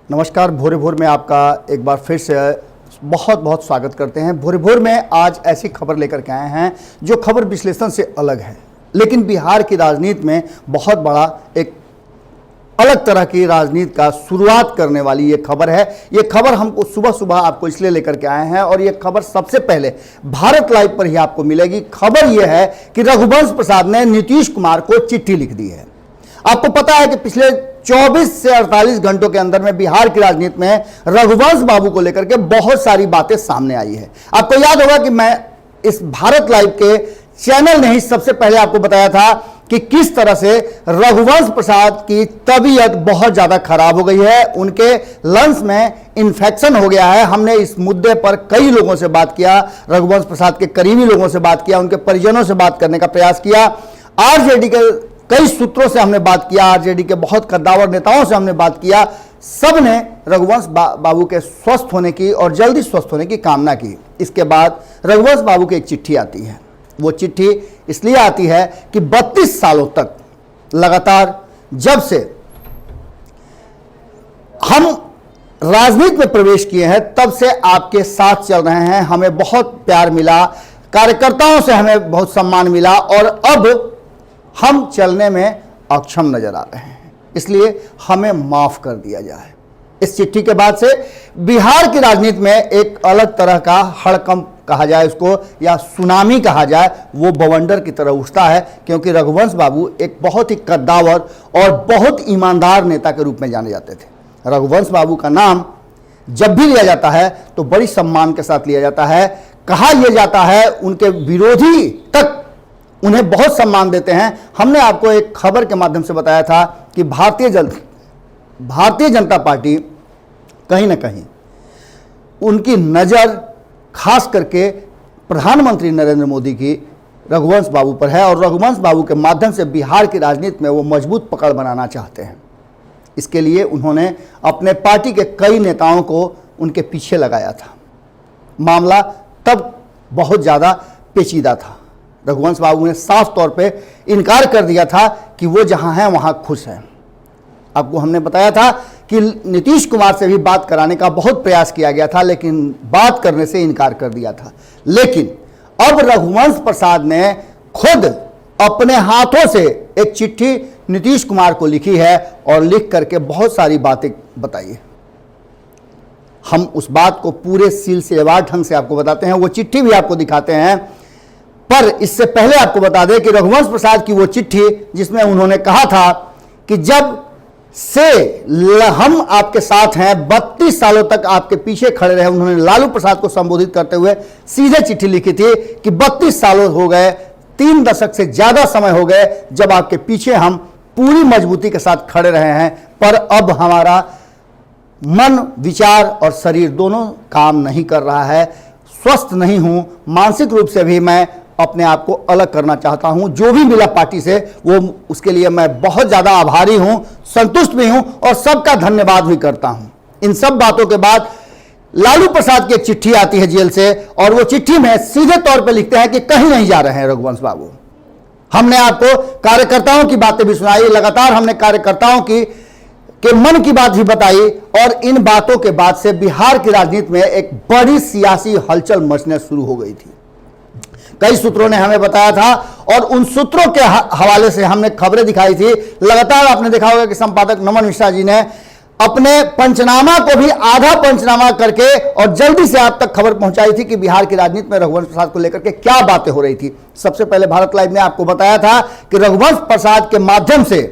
नमस्कार। भोरे भोर में आपका एक बार फिर से बहुत बहुत स्वागत करते हैं। भोरे भोर में आज ऐसी खबर लेकर के आए हैं जो खबर विश्लेषण से अलग है, लेकिन बिहार की राजनीति में बहुत बड़ा एक अलग तरह की राजनीति का शुरुआत करने वाली ये खबर है। ये खबर हमको सुबह सुबह आपको इसलिए लेकर के आए हैं और ये खबर सबसे पहले भारत लाइव पर ही आपको मिलेगी। खबर ये है कि रघुवंश प्रसाद ने नीतीश कुमार को चिट्ठी लिख दी है। आपको पता है कि पिछले 24 से 48 घंटों के अंदर में बिहार की राजनीति में रघुवंश बाबू को लेकर के बहुत सारी बातें सामने आई है। आपको याद होगा कि मैं इस भारत लाइव के चैनल ने ही सबसे पहले आपको बताया था कि किस तरह से रघुवंश प्रसाद की तबीयत बहुत ज्यादा खराब हो गई है, उनके लंग्स में इन्फेक्शन हो गया है। हमने इस मुद्दे पर कई लोगों से बात किया, रघुवंश प्रसाद के करीबी लोगों से बात किया, उनके परिजनों से बात करने का प्रयास किया, आरजेडी के कई सूत्रों से हमने बात किया, आरजेडी के बहुत कद्दावर नेताओं से हमने बात किया। सब ने रघुवंश बाबू के स्वस्थ होने की और जल्दी स्वस्थ होने की कामना की। इसके बाद रघुवंश बाबू की एक चिट्ठी आती है। वो चिट्ठी इसलिए आती है कि 32 सालों तक लगातार जब से हम राजनीति में प्रवेश किए हैं तब से आपके साथ चल रहे हैं। हमें बहुत प्यार मिला, कार्यकर्ताओं से हमें बहुत सम्मान मिला और अब हम चलने में अक्षम नजर आ रहे हैं, इसलिए हमें माफ कर दिया जाए। इस चिट्ठी के बाद से बिहार की राजनीति में एक अलग तरह का हड़कंप कहा जाए उसको या सुनामी कहा जाए, वो बवंडर की तरह उठता है, क्योंकि रघुवंश बाबू एक बहुत ही कद्दावर और बहुत ईमानदार नेता के रूप में जाने जाते थे। रघुवंश बाबू का नाम जब भी लिया जाता है तो बड़ी सम्मान के साथ लिया जाता है। कहा यह जाता है उनके विरोधी तक उन्हें बहुत सम्मान देते हैं। हमने आपको एक खबर के माध्यम से बताया था कि भारतीय जनता पार्टी कहीं ना कहीं उनकी नज़र खास करके प्रधानमंत्री नरेंद्र मोदी की रघुवंश बाबू पर है और रघुवंश बाबू के माध्यम से बिहार की राजनीति में वो मजबूत पकड़ बनाना चाहते हैं। इसके लिए उन्होंने अपने पार्टी के कई नेताओं को उनके पीछे लगाया था। मामला तब बहुत ज़्यादा पेचीदा था। रघुवंश बाबू ने साफ तौर पे इनकार कर दिया था कि वो जहां हैं वहां खुश हैं। आपको हमने बताया था कि नीतीश कुमार से भी बात कराने का बहुत प्रयास किया गया था, लेकिन बात करने से इनकार कर दिया था। लेकिन अब रघुवंश प्रसाद ने खुद अपने हाथों से एक चिट्ठी नीतीश कुमार को लिखी है और लिख करके बहुत सारी बातें बताई है। हम उस बात को पूरे सिलसिलेवार ढंग से आपको बताते हैं, वो चिट्ठी भी आपको दिखाते हैं। पर इससे पहले आपको बता दें कि रघुवंश प्रसाद की वो चिट्ठी जिसमें उन्होंने कहा था कि जब से हम आपके साथ हैं, 32 सालों तक आपके पीछे खड़े रहे, उन्होंने लालू प्रसाद को संबोधित करते हुए सीधे चिट्ठी लिखी थी कि 32 सालों हो गए, 3 दशक से ज्यादा समय हो गए जब आपके पीछे हम पूरी मजबूती के साथ खड़े रहे हैं, पर अब हमारा मन, विचार और शरीर दोनों काम नहीं कर रहा है। स्वस्थ नहीं हूं, मानसिक रूप से भी मैं अपने आप को अलग करना चाहता हूं। जो भी मिला पार्टी से वो उसके लिए मैं बहुत ज्यादा आभारी हूं, संतुष्ट भी हूं और सबका धन्यवाद भी करता हूं। इन सब बातों के बाद लालू प्रसाद की एक चिट्ठी आती है जेल से और वो चिट्ठी में सीधे तौर पे लिखते हैं कि कहीं नहीं जा रहे हैं रघुवंश बाबू। हमने आपको कार्यकर्ताओं की बातें भी सुनाई, लगातार हमने कार्यकर्ताओं के मन की बात भी बताई और इन बातों के बाद से बिहार की राजनीति में एक बड़ी सियासी हलचल मचने शुरू हो गई थी। कई सूत्रों ने हमें बताया था और उन सूत्रों के हवाले से हमने खबरें दिखाई थी। लगातार आपने देखा होगा कि संपादक नमन मिश्रा जी ने अपने पंचनामा को भी आधा पंचनामा करके और जल्दी से आप तक खबर पहुंचाई थी कि बिहार की राजनीति में रघुवंश प्रसाद को लेकर के क्या बातें हो रही थी। सबसे पहले भारत लाइव ने आपको बताया था कि रघुवंश प्रसाद के माध्यम से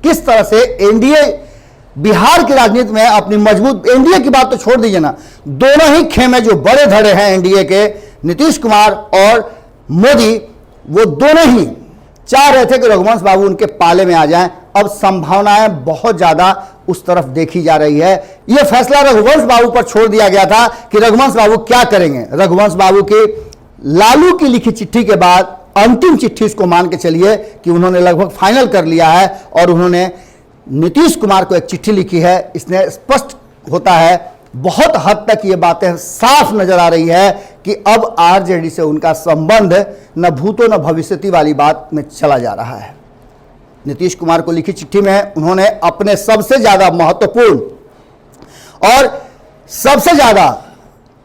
किस तरह से एनडीए बिहार की राजनीति में अपनी मजबूत, एनडीए की बात तो छोड़ दीजिए ना, दोनों ही खेमे जो बड़े धड़े हैं एनडीए के, नीतीश कुमार और मोदी, वो दोनों ही चाह रहे थे कि रघुवंश बाबू उनके पाले में आ जाएं। अब संभावनाएं बहुत ज्यादा उस तरफ देखी जा रही है। यह फैसला रघुवंश बाबू पर छोड़ दिया गया था कि रघुवंश बाबू क्या करेंगे। रघुवंश बाबू की लालू की लिखी चिट्ठी के बाद अंतिम चिट्ठी इसको मान के चलिए कि उन्होंने लगभग फाइनल कर लिया है और उन्होंने नीतीश कुमार को एक चिट्ठी लिखी है। इसने स्पष्ट होता है, बहुत हद तक ये बातें साफ नजर आ रही है कि अब आरजेडी से उनका संबंध न भूतो न भविष्यति वाली बात में चला जा रहा है। नीतीश कुमार को लिखी चिट्ठी में उन्होंने अपने सबसे ज्यादा महत्वपूर्ण और सबसे ज्यादा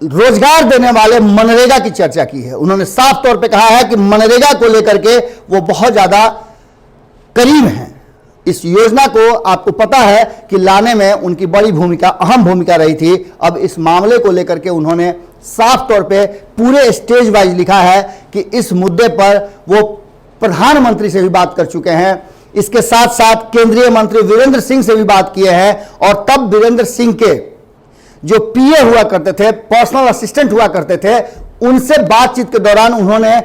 रोजगार देने वाले मनरेगा की चर्चा की है। उन्होंने साफ तौर पे कहा है कि मनरेगा को लेकर के वो बहुत ज्यादा करीब हैं। इस योजना को आपको पता है कि लाने में उनकी बड़ी भूमिका, अहम भूमिका रही थी। अब इस मामले को लेकर के उन्होंने साफ तौर पे पूरे स्टेज वाइज लिखा है कि इस मुद्दे पर वो प्रधानमंत्री से भी बात कर चुके हैं, इसके साथ साथ केंद्रीय मंत्री वीरेंद्र सिंह से भी बात किए हैं। और तब वीरेंद्र सिंह के जो पीए हुआ करते थे, पर्सनल असिस्टेंट हुआ करते थे, उनसे बातचीत के दौरान उन्होंने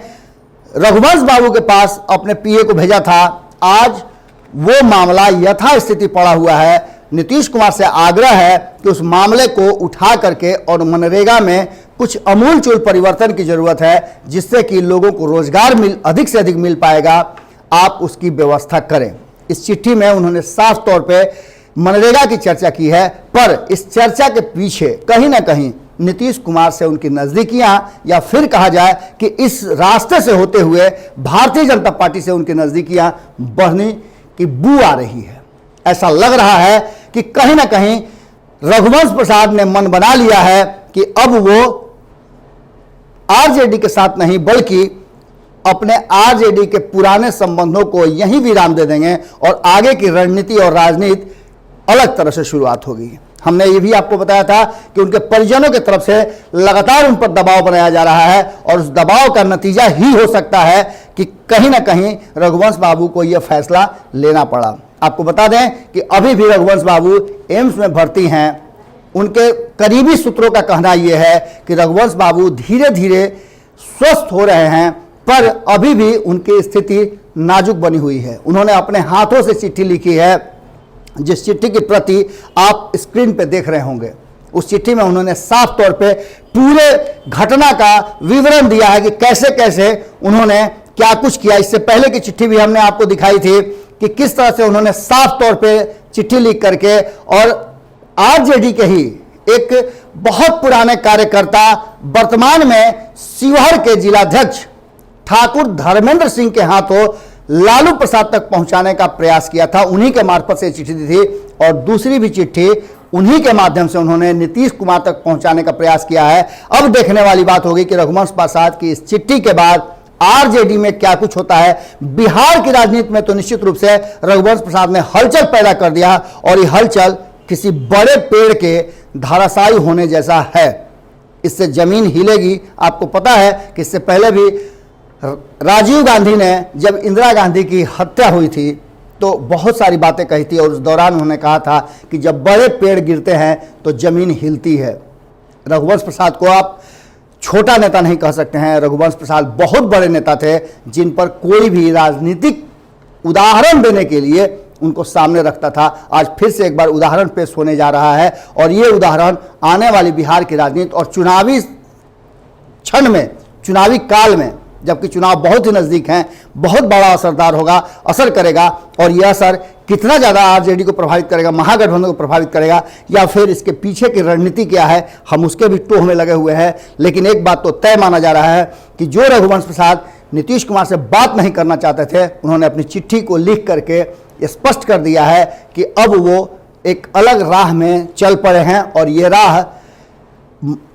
रघुवंश बाबू के पास अपने पीए को भेजा था। आज वो मामला यथास्थिति पड़ा हुआ है। नीतीश कुमार से आग्रह है कि उस मामले को उठा करके और मनरेगा में कुछ अमूलचूल परिवर्तन की जरूरत है, जिससे कि लोगों को रोजगार अधिक से अधिक मिल पाएगा। आप उसकी व्यवस्था करें। इस चिट्ठी में उन्होंने साफ तौर पे मनरेगा की चर्चा की है, पर इस चर्चा के पीछे कहीं ना कहीं नीतीश कुमार से उनकी नजदीकियां, या फिर कहा जाए कि इस रास्ते से होते हुए भारतीय जनता पार्टी से उनकी नजदीकियां बढ़ने की बू आ रही है। ऐसा लग रहा है कि कहीं ना कहीं रघुवंश प्रसाद ने मन बना लिया है कि अब वो आरजेडी के साथ नहीं, बल्कि अपने आरजेडी के पुराने संबंधों को यहीं विराम दे देंगे और आगे की रणनीति और राजनीति अलग तरह से शुरुआत होगी। हमने ये भी आपको बताया था कि उनके परिजनों की तरफ से लगातार उन पर दबाव बनाया जा रहा है और उस दबाव का नतीजा ही हो सकता है कि कहीं ना कहीं रघुवंश बाबू को यह फैसला लेना पड़ा। आपको बता दें कि अभी भी रघुवंश बाबू एम्स में भर्ती हैं। उनके करीबी सूत्रों का कहना यह है कि रघुवंश बाबू धीरे धीरे स्वस्थ हो रहे हैं, पर अभी भी उनकी स्थिति नाजुक बनी हुई है। उन्होंने अपने हाथों से चिट्ठी लिखी है, जिस चिट्ठी की प्रति आप स्क्रीन पे देख रहे होंगे। उस चिट्ठी में उन्होंने साफ तौर पे पूरे घटना का विवरण दिया है कि कैसे कैसे उन्होंने क्या कुछ किया। इससे पहले की चिट्ठी भी हमने आपको दिखाई थी कि किस तरह से उन्होंने साफ तौर पे चिट्ठी लिख करके, और आरजेडी के ही एक बहुत पुराने कार्यकर्ता, वर्तमान में शिवहर के जिलाध्यक्ष ठाकुर धर्मेंद्र सिंह के हाथों लालू प्रसाद तक पहुंचाने का प्रयास किया था। उन्हीं के मार्फत से चिट्ठी दी थी, और दूसरी भी चिट्ठी उन्हीं के माध्यम से उन्होंने नीतीश कुमार तक पहुंचाने का प्रयास किया है। अब देखने वाली बात होगी कि रघुवंश प्रसाद की इस चिट्ठी के बाद आरजेडी में क्या कुछ होता है। बिहार की राजनीति में तो निश्चित रूप से रघुवंश प्रसाद ने हलचल पैदा कर दिया, और ये हलचल किसी बड़े पेड़ के धाराशायी होने जैसा है। इससे जमीन हिलेगी। आपको पता है कि इससे पहले भी राजीव गांधी ने, जब इंदिरा गांधी की हत्या हुई थी, तो बहुत सारी बातें कही थी, और उस दौरान उन्होंने कहा था कि जब बड़े पेड़ गिरते हैं तो जमीन हिलती है। रघुवंश प्रसाद को आप छोटा नेता नहीं कह सकते हैं। रघुवंश प्रसाद बहुत बड़े नेता थे, जिन पर कोई भी राजनीतिक उदाहरण देने के लिए उनको सामने रखता था। आज फिर से एक बार उदाहरण पेश होने जा रहा है, और ये उदाहरण आने वाली बिहार की राजनीति और चुनावी क्षण में, चुनावी काल में, जबकि चुनाव बहुत ही नजदीक हैं, बहुत बड़ा असर करेगा। और यह असर कितना ज़्यादा आरजेडी को प्रभावित करेगा, महागठबंधन को प्रभावित करेगा, या फिर इसके पीछे की रणनीति क्या है, हम उसके भी टोह में लगे हुए हैं। लेकिन एक बात तो तय माना जा रहा है कि जो रघुवंश प्रसाद नीतीश कुमार से बात नहीं करना चाहते थे, उन्होंने अपनी चिट्ठी को लिख करके स्पष्ट कर दिया है कि अब वो एक अलग राह में चल पड़े हैं, और ये राह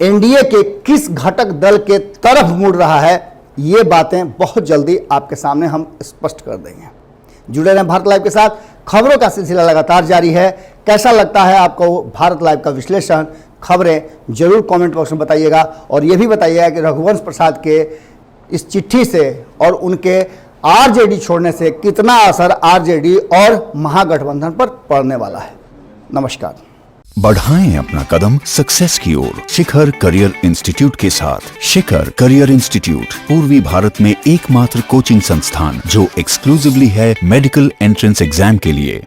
एनडीए के किस घटक दल के तरफ मुड़ रहा है, ये बातें बहुत जल्दी आपके सामने हम स्पष्ट कर देंगे। जुड़े रहें भारत लाइव के साथ। खबरों का सिलसिला लगातार जारी है। कैसा लगता है आपको भारत लाइव का विश्लेषण, खबरें, जरूर कमेंट बॉक्स में बताइएगा। और ये भी बताइएगा कि रघुवंश प्रसाद के इस चिट्ठी से और उनके आरजेडी छोड़ने से कितना असर आरजेडी और महागठबंधन पर पड़ने वाला है। नमस्कार। बढ़ाएं अपना कदम सक्सेस की ओर शिखर करियर इंस्टीट्यूट के साथ। शिखर करियर इंस्टीट्यूट पूर्वी भारत में एकमात्र कोचिंग संस्थान जो एक्सक्लूसिवली है मेडिकल एंट्रेंस एग्जाम के लिए।